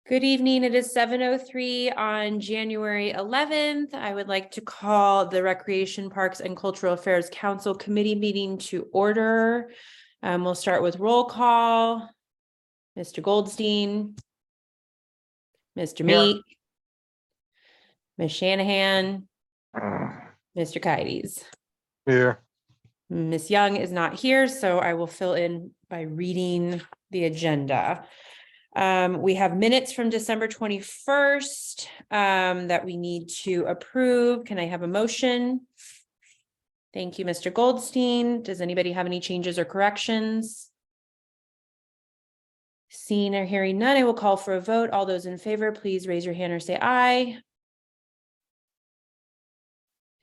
Good evening. It is 7:03 on January 11th. I would like to call the Recreation Parks and Cultural Affairs Council Committee meeting to order. We'll start with roll call. Mr. Goldstein, Mr. Meek, Ms. Shanahan, Mr. Kides. Here. Ms. Young is not here, so I will fill in by reading the agenda. We have minutes from December 21st that we need to approve. Can I have a motion? Thank you, Mr. Goldstein. Does anybody have any changes or corrections? Seeing or hearing none, I will call for a vote. All those in favor, please raise your hand or say aye.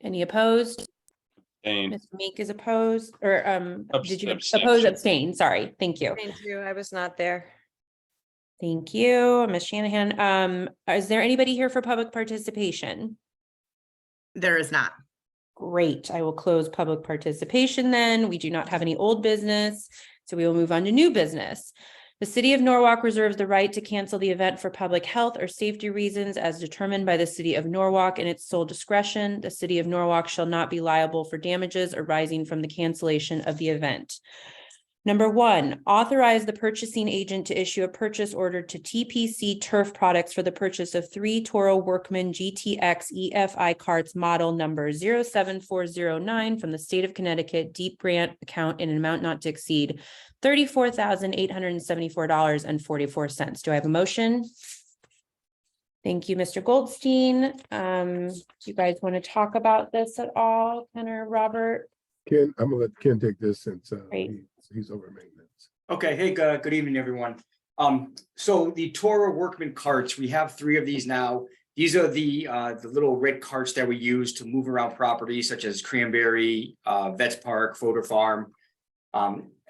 Any opposed? Mr. Meek is opposed, or did you oppose? Abstain? Sorry. Thank you. Thank you. I was not there. Thank you, Ms. Shanahan. Is there anybody here for public participation? There is not. Great. I will close public participation then. We do not have any old business, so we will move on to new business. The City of Norwalk reserves the right to cancel the event for public health or safety reasons as determined by the City of Norwalk in its sole discretion. The City of Norwalk shall not be liable for damages arising from the cancellation of the event. Number one, authorize the purchasing agent to issue a purchase order to TPC Turf Products for the purchase of 3 Toro Workman GTX EFI carts model number 07409 from the state of Connecticut deep grant account in an amount not to exceed $34,874.44. Do I have a motion? Thank you, Mr. Goldstein. Do you guys want to talk about this at all, Ken or Robert? Ken, I'm gonna let Ken take this since he's over maintenance. Okay, hey, good evening, everyone. So the Toro Workman carts, we have 3 of these now. These are the little red carts that we use to move around properties such as Cranberry, Vets Park, Fodor Farm.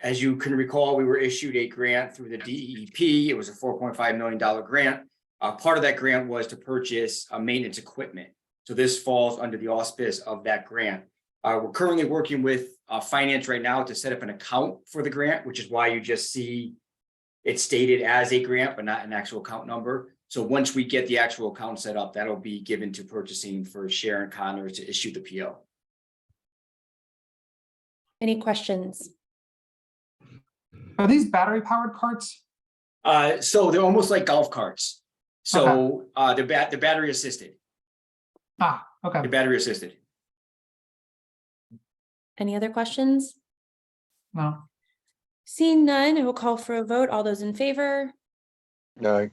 As you can recall, we were issued a grant through the DEP. It was a $4.5 million grant. Part of that grant was to purchase maintenance equipment. So this falls under the auspice of that grant. We're currently working with finance right now to set up an account for the grant, which is why you just see it stated as a grant, but not an actual account number. So once we get the actual account set up, that'll be given to purchasing for Sharon Connors to issue the PO. Any questions? Are these battery powered carts? So they're almost like golf carts. So they're battery assisted. Okay. They're battery assisted. Any other questions? No. Seeing none, I will call for a vote. All those in favor? Aye.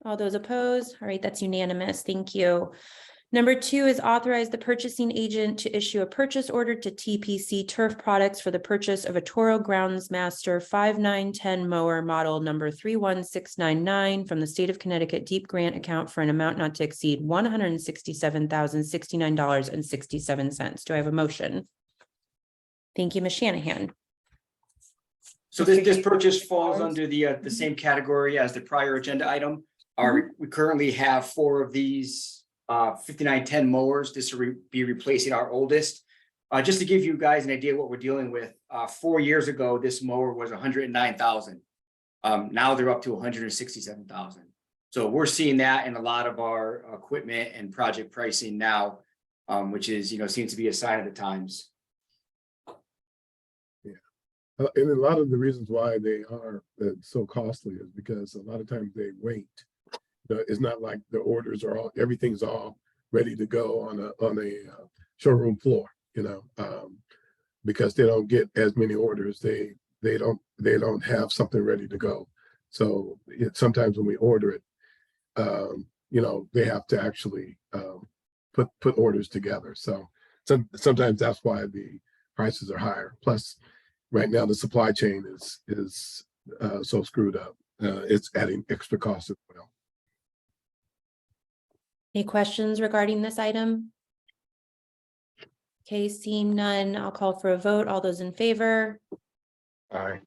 All those opposed? All right, that's unanimous. Thank you. Number 2 is authorize the purchasing agent to issue a purchase order to TPC Turf Products for the purchase of a Toro Groundsmaster 5910 mower model number 31699 from the state of Connecticut deep grant account for an amount not to exceed $167,069.67. Do I have a motion? Thank you, Ms. Shanahan. So this purchase falls under the same category as the prior agenda item. We currently have 4 of these 5910 mowers. This will be replacing our oldest. Just to give you guys an idea what we're dealing with, 4 years ago, this mower was $109,000. Now they're up to $167,000. So we're seeing that in a lot of our equipment and project pricing now, which is, seems to be a sign of the times. And a lot of the reasons why they are so costly is because a lot of times they wait. It's not like the orders are all, everything's all ready to go on a showroom floor, because they don't get as many orders. They don't have something ready to go. So sometimes when we order it, they have to actually put orders together. So sometimes that's why the prices are higher. Plus, right now the supply chain is so screwed up. It's adding extra costs as well. Any questions regarding this item? Okay, seeing none, I'll call for a vote. All those in favor? Aye.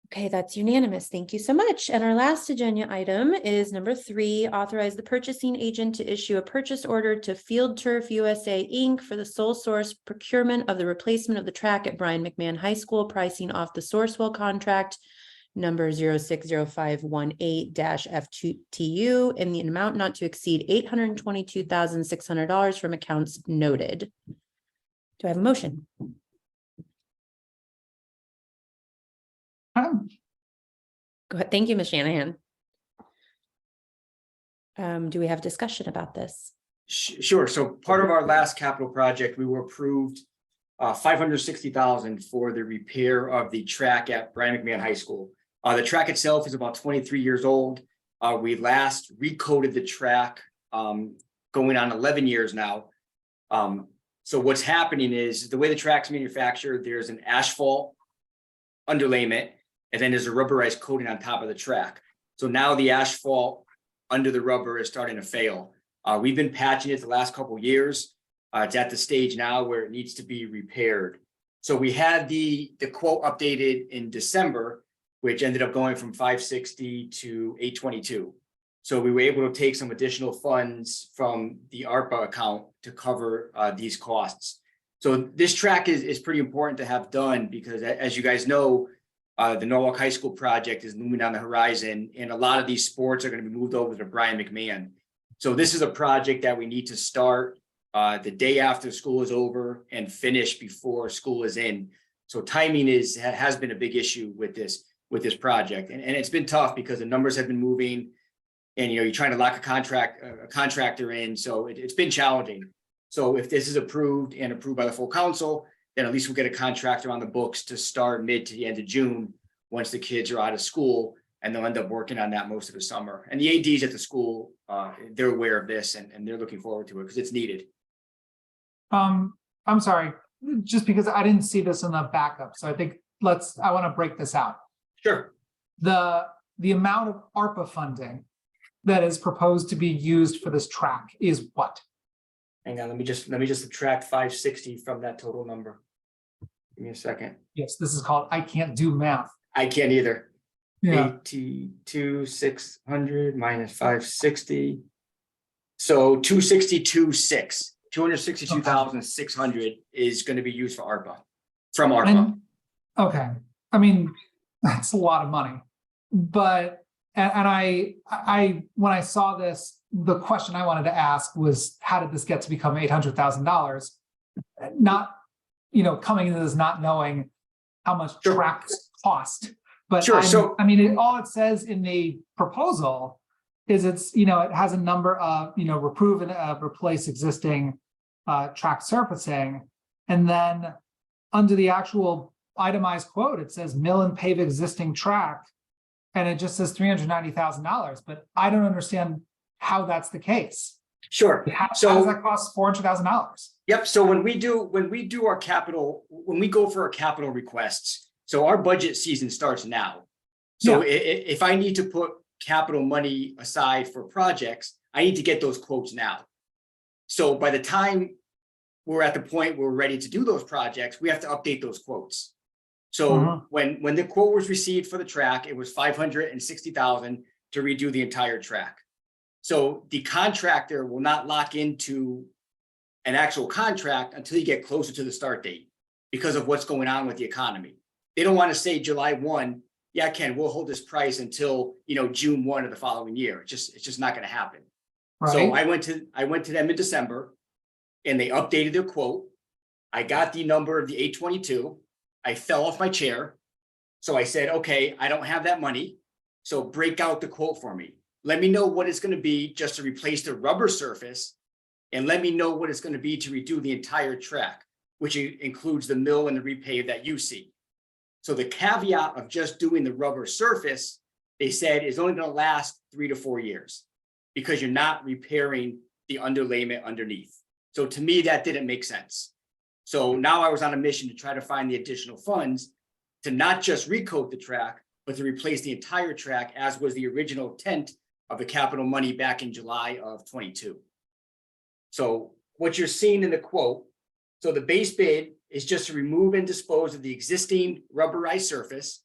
Okay, that's unanimous. Thank you so much. And our last agenda item is number 3, authorize the purchasing agent to issue a purchase order to Field Turf USA Inc. for the sole source procurement of the replacement of the track at Brian McMahon High School, pricing off the Sourcewell contract number 060518-FTU in the amount not to exceed $822,600 from accounts noted. Do I have a motion? Go ahead. Thank you, Ms. Shanahan. Do we have discussion about this? Sure. So part of our last capital project, we were approved $560,000 for the repair of the track at Brian McMahon High School. The track itself is about 23 years old. We last recoated the track going on 11 years now. So what's happening is the way the track's manufactured, there's an asphalt underlayment, and then there's a rubberized coating on top of the track. So now the asphalt under the rubber is starting to fail. We've been patching it the last couple of years. It's at the stage now where it needs to be repaired. So we had the quote updated in December, which ended up going from 560 to 822. So we were able to take some additional funds from the ARPA account to cover these costs. So this track is pretty important to have done because, as you guys know, the Norwalk High School project is looming on the horizon, and a lot of these sports are going to be moved over to Brian McMahon. So this is a project that we need to start the day after school is over and finish before school is in. So timing has been a big issue with this project, and it's been tough because the numbers have been moving, and you're trying to lock a contractor in. So it's been challenging. So if this is approved and approved by the full council, then at least we'll get a contractor on the books to start mid to the end of June once the kids are out of school, and they'll end up working on that most of the summer. And the ADs at the school, they're aware of this and they're looking forward to it because it's needed. I'm sorry, just because I didn't see this in the backup. So I think I want to break this out. Sure. The amount of ARPA funding that is proposed to be used for this track is what? Hang on, let me just subtract 560 from that total number. Give me a second. Yes, this is called, I can't do math. I can't either. Yeah, 82,600 minus 560. So 262,600 is going to be used for ARPA, from ARPA. And- okay. I mean, that's a lot of money, but, and I, when I saw this, the question I wanted to ask was, how did this get to become $800,000? Not, coming into this not knowing how much Sure. tracks cost. But Sure, so- all it says in the proposal is it has a number of, reprove and replace existing track surfacing. And then under the actual itemized quote, it says mill and pave existing track. And it just says $390,000, but I don't understand how that's the case. Sure. How So- does that cost $400,000? Yep. So when we do our capital, when we go for our capital requests, so our budget season starts now. So if I need to put capital money aside for projects, I need to get those quotes now. So by the time we're at the point where we're ready to do those projects, we have to update those quotes. So when the quote was received for the track, it was $560,000 to redo the entire track. So the contractor will not lock into an actual contract until you get closer to the start date because of what's going on with the economy. They don't want to say July 1, yeah, Ken, we'll hold this price until, June 1 of the following year. It's just not going to happen. Right? So I went to them in December and they updated their quote. I got the number of the 822. I fell off my chair. So I said, okay, I don't have that money. So break out the quote for me. Let me know what it's going to be just to replace the rubber surface. And let me know what it's going to be to redo the entire track, which includes the mill and the repave that you see. So the caveat of just doing the rubber surface, they said, is only going to last 3 to 4 years because you're not repairing the underlayment underneath. So to me, that didn't make sense. So now I was on a mission to try to find the additional funds to not just recoat the track, but to replace the entire track, as was the original intent of the capital money back in July of 22. So what you're seeing in the quote, so the base bid is just to remove and dispose of the existing rubberized surface,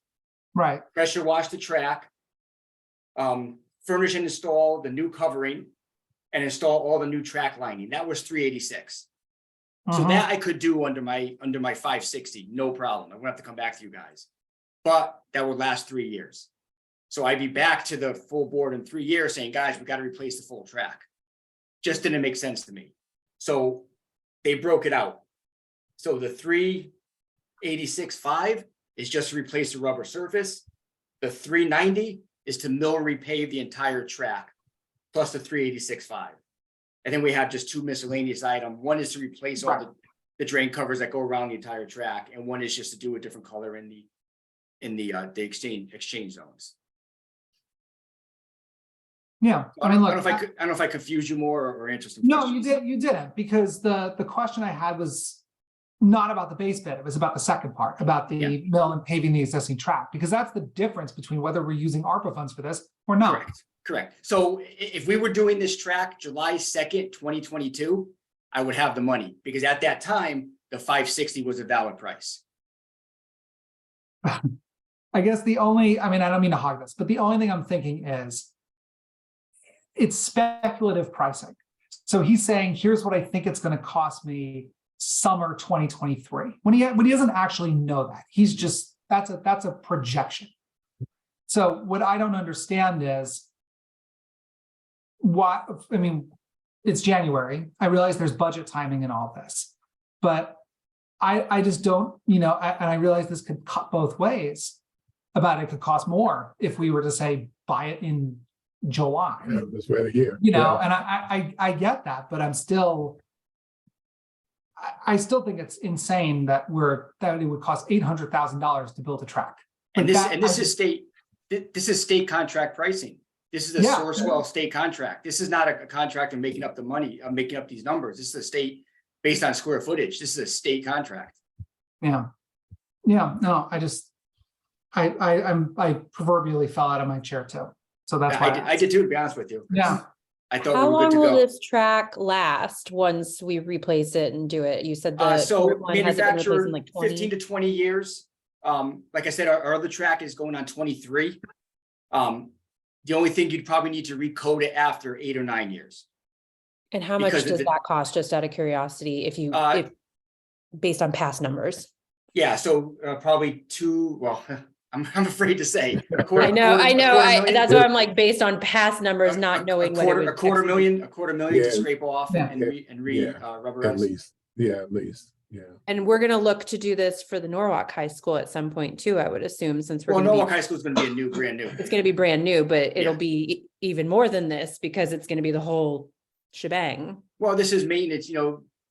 Right. pressure wash the track, furnish and install the new covering, and install all the new track lining. That was $386. So that I could do under my 560, no problem. I'm gonna have to come back to you guys. but that would last 3 years. So I'd be back to the full board in 3 years saying, guys, we got to replace the full track. Just didn't make sense to me. So they broke it out. So the 386.5 is just to replace the rubber surface. The 390 is to mill and repave the entire track, plus the 386.5. And then we have just two miscellaneous items. One is to replace all the drain covers that go around the entire track, and one is just to do a different color in the exchange zones. Yeah, I I mean, don't look. know if I don't know if I confused you more or answered some No, questions. you didn't, because the question I had was not about the base bid, it was about the second part, about the Yeah. mill and paving the existing track, because that's the difference between whether we're using ARPA funds for this or not. Correct. So if we were doing this track July 2nd, 2022, I would have the money, because at that time, the 560 was a valid price. I guess I don't mean to hog this, but the only thing I'm thinking is it's speculative pricing. So he's saying, here's what I think it's going to cost me summer 2023, when he doesn't actually know that. He's just, that's a projection. So what I don't understand is it's January. I realize there's budget timing and all this, but I just don't, and I realize this could cut both ways. It could cost more if we were to say buy it in July. Yeah, this way a year. And I get that, but I still think it's insane that it would cost $800,000 to build a track. And this is state contract pricing. This is a Sourcewell state contract. This is not a contract of making up the money, of making up these numbers. This is a state based on square footage. This is a state contract. Yeah. No, I proverbially fell out of my chair too. So that's why I did too, to be honest with you. Yeah. I thought How we were long good to will go. this track last once we replace it and do it? You said the So current one hasn't been replaced in manufactured like 20. 15 to 20 years. Like I said, our other track is going on 23. The only thing you'd probably need to recode it after 8 or 9 years. And how much because does that cost, just out of curiosity, if based on past numbers? Yeah, so probably I'm afraid to say. I know. That's why I'm like, based on past numbers, not knowing what it would. A quarter million Yeah. to scrape off and rubberize. At least. Yeah. And we're gonna look to do this for the Norwalk High School at some point too, I would assume, since we're Well, gonna Norwalk be, High School is going to be brand new. it's gonna be brand new, but it'll Yeah. be even more than this because it's gonna be the whole shebang. Well, this is maintenance,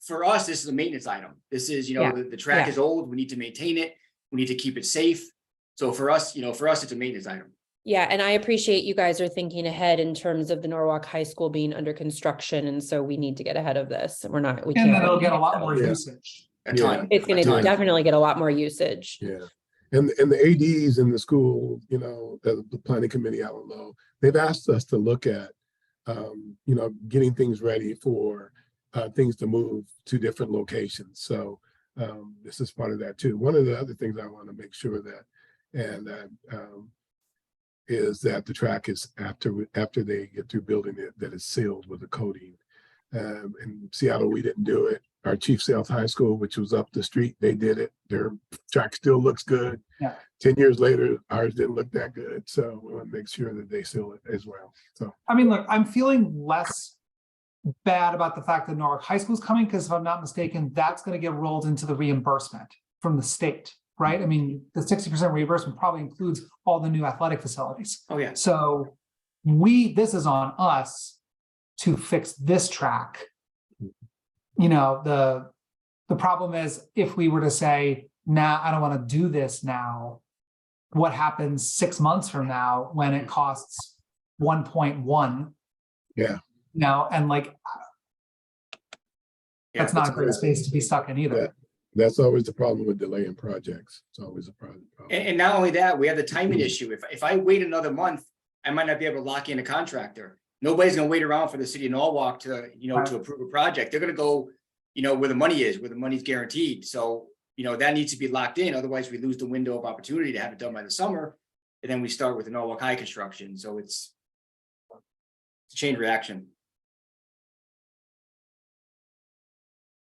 for us, this is a maintenance item. This is, Yeah. the track Yeah. is old. We need to maintain it. We need to keep it safe. So for us, it's a maintenance item. Yeah, and I appreciate you guys are thinking ahead in terms of the Norwalk High School being under construction, and so we need to get ahead of this. We And can't. then it'll get a lot more Yeah. usage. A ton. It's gonna A ton. definitely get a lot more usage. Yeah. And the ADs in the school, the planning committee, I don't know, they've asked us to look at, getting things ready for things to move to different locations. So this is part of that too. One of the other things I want to make sure that, is that the track is after they get through building it, that it's sealed with a coating. In Seattle, we didn't do it. Our Chief Sealth High School, which was up the street, they did it. Their track still looks good. Yeah. 10 years later, ours didn't look that good. So we want to make sure that they seal it as well. So Look, I'm feeling less bad about the fact that Norwalk High School is coming, because if I'm not mistaken, that's going to get rolled into the reimbursement from the state, right? The 60% reimbursement probably includes all the new athletic facilities. Oh, yeah. So this is on us to fix this track. The problem is, if we were to say, nah, I don't want to do this now, what happens 6 months from now when it costs 1.1? Yeah. That's not a great space to be stuck in either. Yeah. That's always the problem with delaying projects. It's always a problem. And not only that, we have the timing issue. If I wait another month, I might not be able to lock in a contractor. Nobody's going to wait around for the city of Norwalk to approve a project. They're going to go, where the money is, where the money's guaranteed. So, that needs to be locked in. Otherwise, we lose the window of opportunity to have it done by the summer. And then we start with the Norwalk High construction. So it's a chain reaction.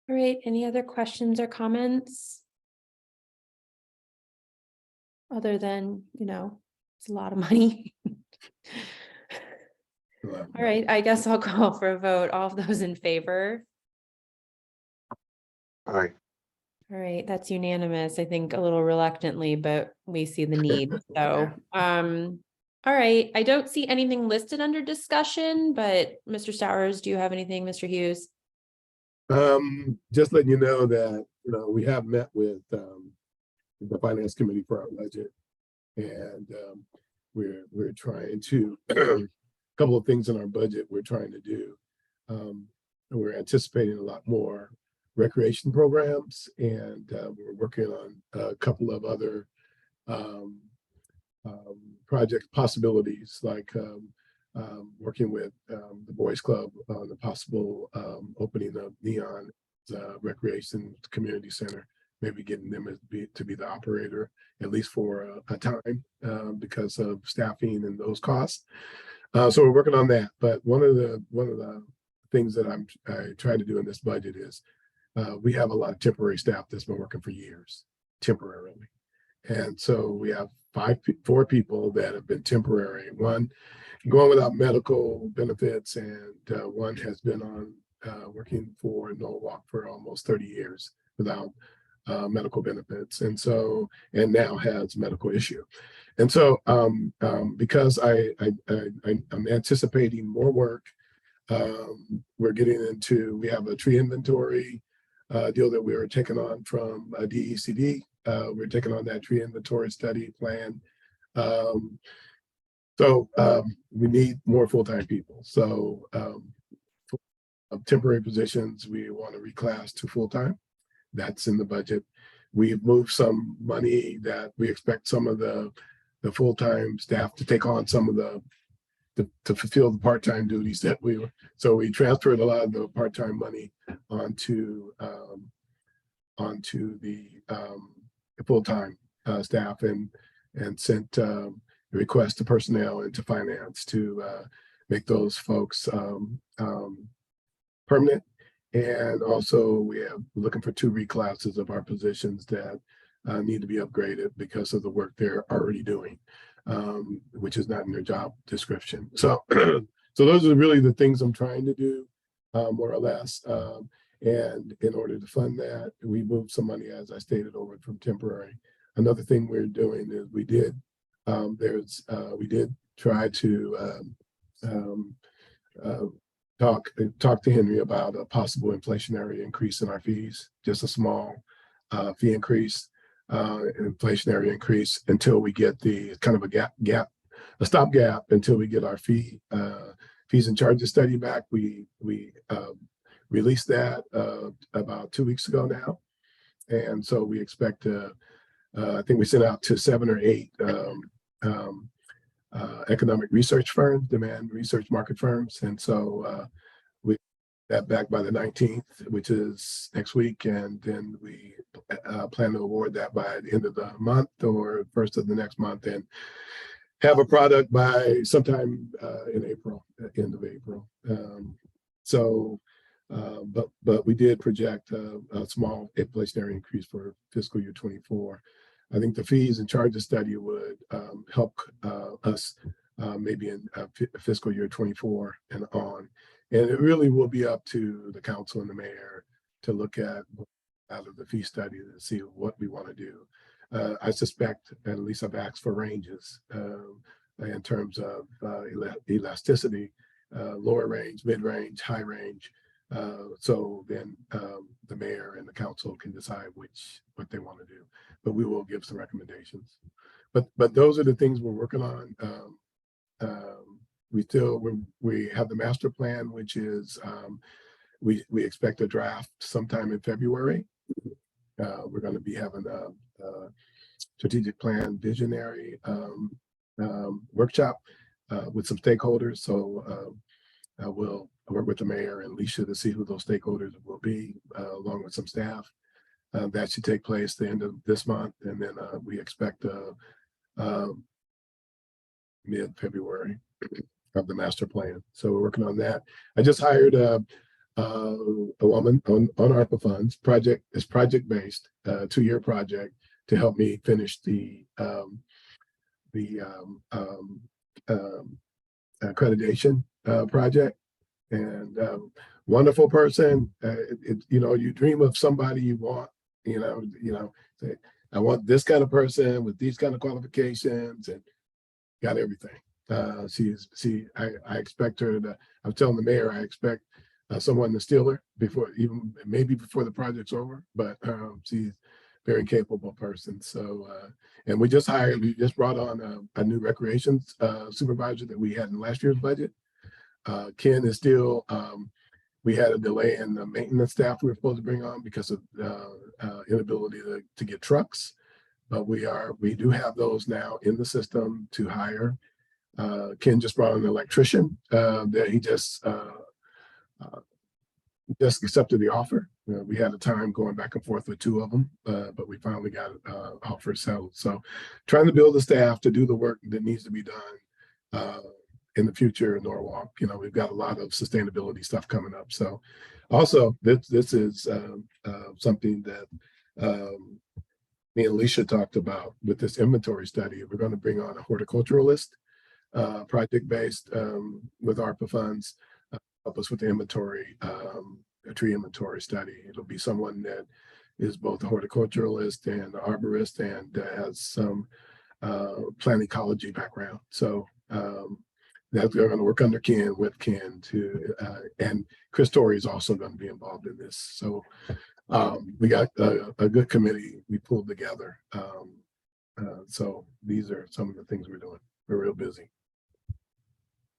All right, any other questions or comments? other than, it's a lot of money. All right, I guess I'll call for a vote. All of those in favor? Aye. All right, that's unanimous, I think a little reluctantly, but we see the need, so, all right, I don't see anything listed under discussion, but Mr. Stowers, do you have anything, Mr. Hughes? Just letting you know that, we have met with, the finance committee for our budget. And, we're trying to, couple of things in our budget we're trying to do. And we're anticipating a lot more recreation programs, and we're working on a couple of other project possibilities, like working with the Boys Club on the possible opening of Neon Recreation Community Center, maybe getting them to be the operator, at least for a time, because of staffing and those costs. So we're working on that. But one of the things that I try to do in this budget is we have a lot of temporary staff that's been working for years, temporarily. And so we have 4 people that have been temporary. One going without medical benefits, and one has been on working for Norwalk for almost 30 years without medical benefits, and now has medical issue. And so because I'm anticipating more work, we have a tree inventory deal that we are taking on from DECD. We're taking on that tree inventory study plan. So we need more full-time people. So temporary positions, we want to reclass to full-time. That's in the budget. We've moved some money that we expect some of the full-time staff to take on some of to fulfill the part-time duties that so we transferred a lot of the part-time money onto the full-time staff, and sent a request to personnel and to finance to make those folks permanent. And also we're looking for 2 reclasses of our positions that need to be upgraded because of the work they're already doing, which is not in their job description. So, so those are really the things I'm trying to do, more or less. And in order to fund that, we moved some money, as I stated, over from temporary. Another thing we're doing is we did try to talk to Henry about a possible inflationary increase in our fees, just a small fee increase, inflationary increase, until we get the kind of a stopgap until we get our fees and charges study back. We released that about 2 weeks ago now, and so we expect to. I think we sent out to 7 or 8 economic research firms, demand research market firms, and so we that back by the 19th, which is next week, and then we plan to award that by the end of the month or first of the next month, and have a product by sometime in April, end of April. But we did project a small inflationary increase for fiscal year 24. I think the fees and charges study would help us maybe in fiscal year 24 and on. And it really will be up to the council and the mayor to look at out of the fee study to see what we want to do. I suspect, at least I've asked for ranges in terms of elasticity, lower range, mid-range, high range. So then the mayor and the council can decide what they want to do, but we will give some recommendations. But those are the things we're working on. We have the master plan, which is we expect a draft sometime in February. We're going to be having a strategic plan visionary workshop with some stakeholders. So we'll work with the mayor and Alicia to see who those stakeholders will be, along with some staff. That should take place the end of this month, and then we expect mid-February of the master plan. So we're working on that. I just hired a woman on ARPA funds. It's project-based, 2-year project to help me finish the accreditation project. And wonderful person. You know, you dream of somebody you want. Say, I want this kind of person with these kind of qualifications, and got everything. I expect her to. I was telling the mayor I expect someone to steal her maybe before the project's over. But she's very capable person. So, and we just brought on a new recreations supervisor that we had in last year's budget. Ken is still, we had a delay in the maintenance staff we were supposed to bring on because of inability to get trucks. But we do have those now in the system to hire. Ken just brought on an electrician that he just accepted the offer. We had a time going back and forth with two of them, but we finally got offer settled. So trying to build the staff to do the work that needs to be done in the future in Norwalk. You know, we've got a lot of sustainability stuff coming up. So also this is something that me and Alicia talked about with this inventory study. We're going to bring on a horticulturalist, project-based with ARPA funds, help us with the inventory, a tree inventory study. It'll be someone that is both a horticulturalist and an arborist and has some plant ecology background. So that we're going to work under Ken with Ken and Chris Torrey is also going to be involved in this. So we got a good committee we pulled together. So these are some of the things we're doing. We're real busy.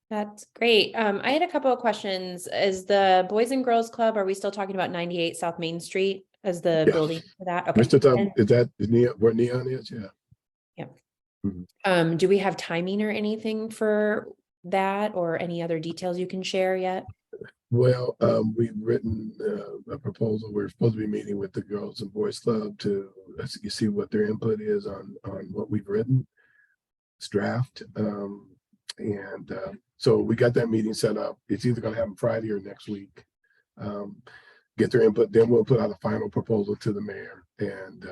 That's great. I had a couple of questions. Is the Boys and Girls Club, are we still talking about 98 South Main Street as the Yes. building for that? We're Okay. still talking, is Neon, where Neon is? Yeah. Do we have timing or anything for that or any other details you can share yet? Well, we've written a proposal. We're supposed to be meeting with the Girls and Boys Club to see what their input is on what we've written. It's draft. So we got that meeting set up. It's either going to happen Friday or next week. Get their input. Then we'll put out a final proposal to the mayor, and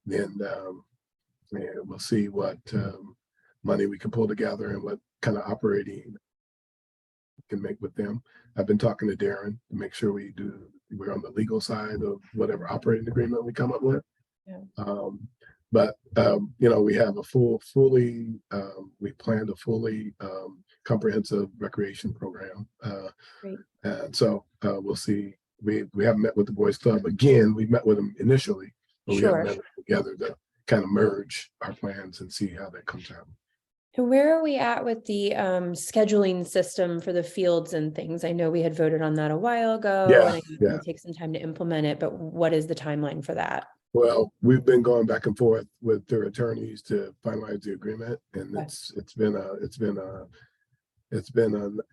then we'll see what money we can pull together and what kind of operating we can make with them. I've been talking to Darren to make sure we're on the legal side of whatever operating agreement we come up with. Yeah. But we have we planned a fully comprehensive recreation program. Great. And so we'll see. We haven't met with the Boys Club again. We met with them initially, but we haven't met together to kind of merge our plans and see how that comes out. And where are we at with the scheduling system for the fields and things? I know we had voted on that a while ago. Yeah, and I know it's gonna take some time to implement it, but what is the timeline for that? Well, we've been going back and forth with their attorneys to finalize the agreement, and Okay. it's been a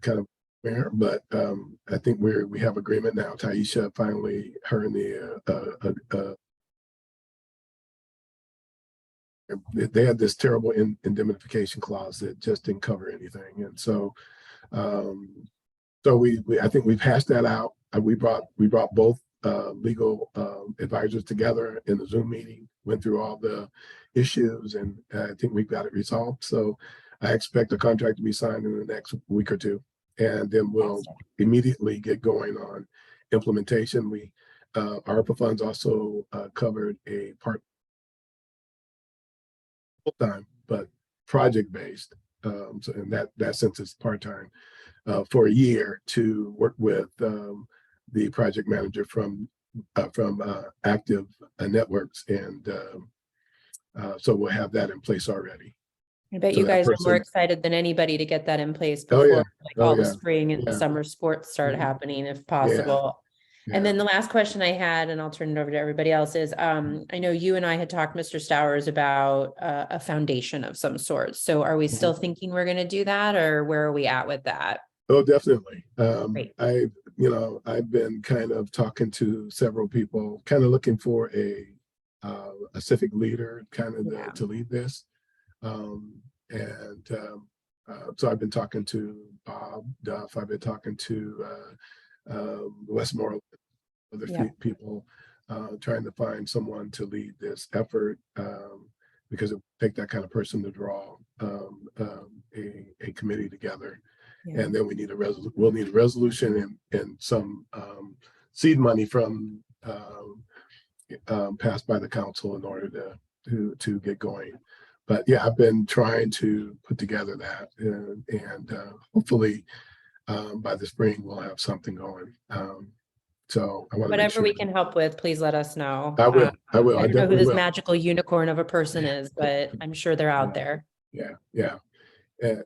kind of fair, but I think we have agreement now. Taisha finally, her and they had this terrible indemnification clause that just didn't cover anything, and so I think we've hashed that out. We brought both legal advisors together in the Zoom meeting, went through all the issues, and I think we've got it resolved. So I expect the contract to be signed in the next week or two, and then we'll immediately get going on implementation. ARPA funds also covered a part full-time, but project-based. So in that sense, it's part-time for a year to work with the project manager from Active Networks, and so we'll have that in place already. I bet So you that guys are more person- excited than anybody to get that in place Oh, before yeah. like Oh, all the yeah. spring and Yeah. summer sports start Mhm. happening if possible. Yeah. And then the last question I had, and I'll turn it over to everybody else, is I know you and I had talked, Mr. Stowers, about a foundation of some sort. So are we still thinking we're going to do that, or where are we at with that? Oh, definitely. Great. I've been kind of talking to several people, kind of looking for a civic leader, kind of Yeah. to lead this. So I've been talking to Bob Duff. I've been talking to Westmore, other Yeah. people. trying to find someone to lead this effort, because it take that kind of person to draw a committee together. Yeah. And then we'll need a resolution and some seed money from passed by the council in order to get going. But yeah, I've been trying to put together that and hopefully by the spring we'll have something going. So I want to Whatever we can help with, please let us know. I will. I will. I I don't know who definitely this will. magical unicorn of a person is, but I'm sure they're out there. Yeah.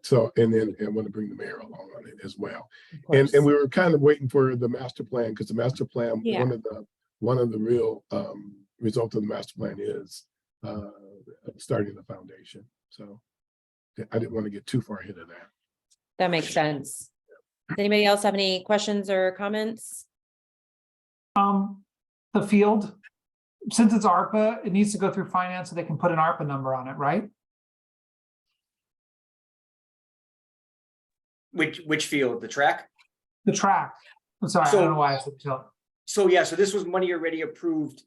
So, and then I want to bring the mayor along on it as well. Of And course. we were kind of waiting for the master plan, because the master plan, Yeah. one of the real results of the master plan is starting the foundation. So I didn't want to get too far ahead of that. That makes sense. Does anybody else have any questions or comments? The field, since it's ARPA, it needs to go through finance so they can put an ARPA number on it, right? Which field, the track? The track. I'm sorry, I So- don't know why I said field. So yeah, so this was money already approved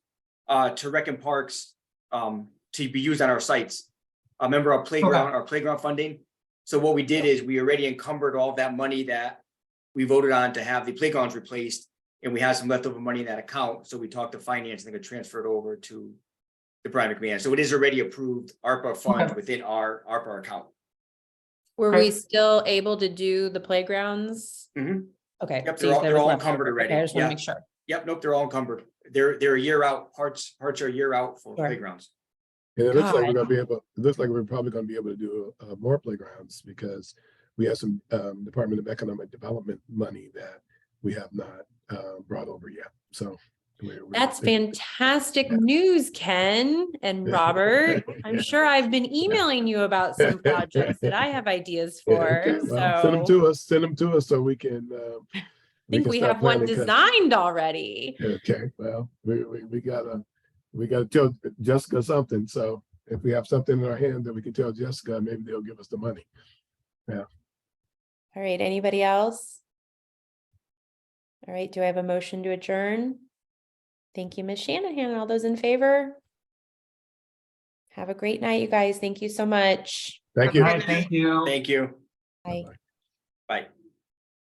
to Rec and Parks to be used on our sites. Remember our playground funding? So what we did is we already encumbered all of that money that we voted on to have the playgrounds replaced. And we have some leftover money in that account. So we talked to finance and they could transfer it over to the Brian McMahon. So it is already approved ARPA funds Okay. within our ARPA account. Were Okay. we still able to do the playgrounds? Mhm. Okay. Yep, so you said they're it was all left encumbered over. already. Okay, I just want Yeah. to make sure. Yep, nope, they're all encumbered. They're a year out. Parts are a year out for Sure. playgrounds. And it looks like we're God. gonna be able, it looks like we're probably gonna be able to do more playgrounds, because we have some Department of Economic Development money that we have not brought over yet. So That's fantastic news, Ken and Robert. I'm sure I've been emailing you about some projects that I have ideas Yeah, for, okay, well, send them so to us. Send them to us so we can. I think we start have one planning, 'cause- designed already. Okay, well, we gotta tell Jessica something. So if we have something in our hand that we can tell Jessica, maybe they'll give us the money. All right, anybody else? All right, do I have a motion to adjourn? Thank you, Ms. Shanahan. All those in favor? Have a great night, you guys. Thank you so much. Thank you. All right, thank you. Thank you. Bye. Bye-bye. Bye.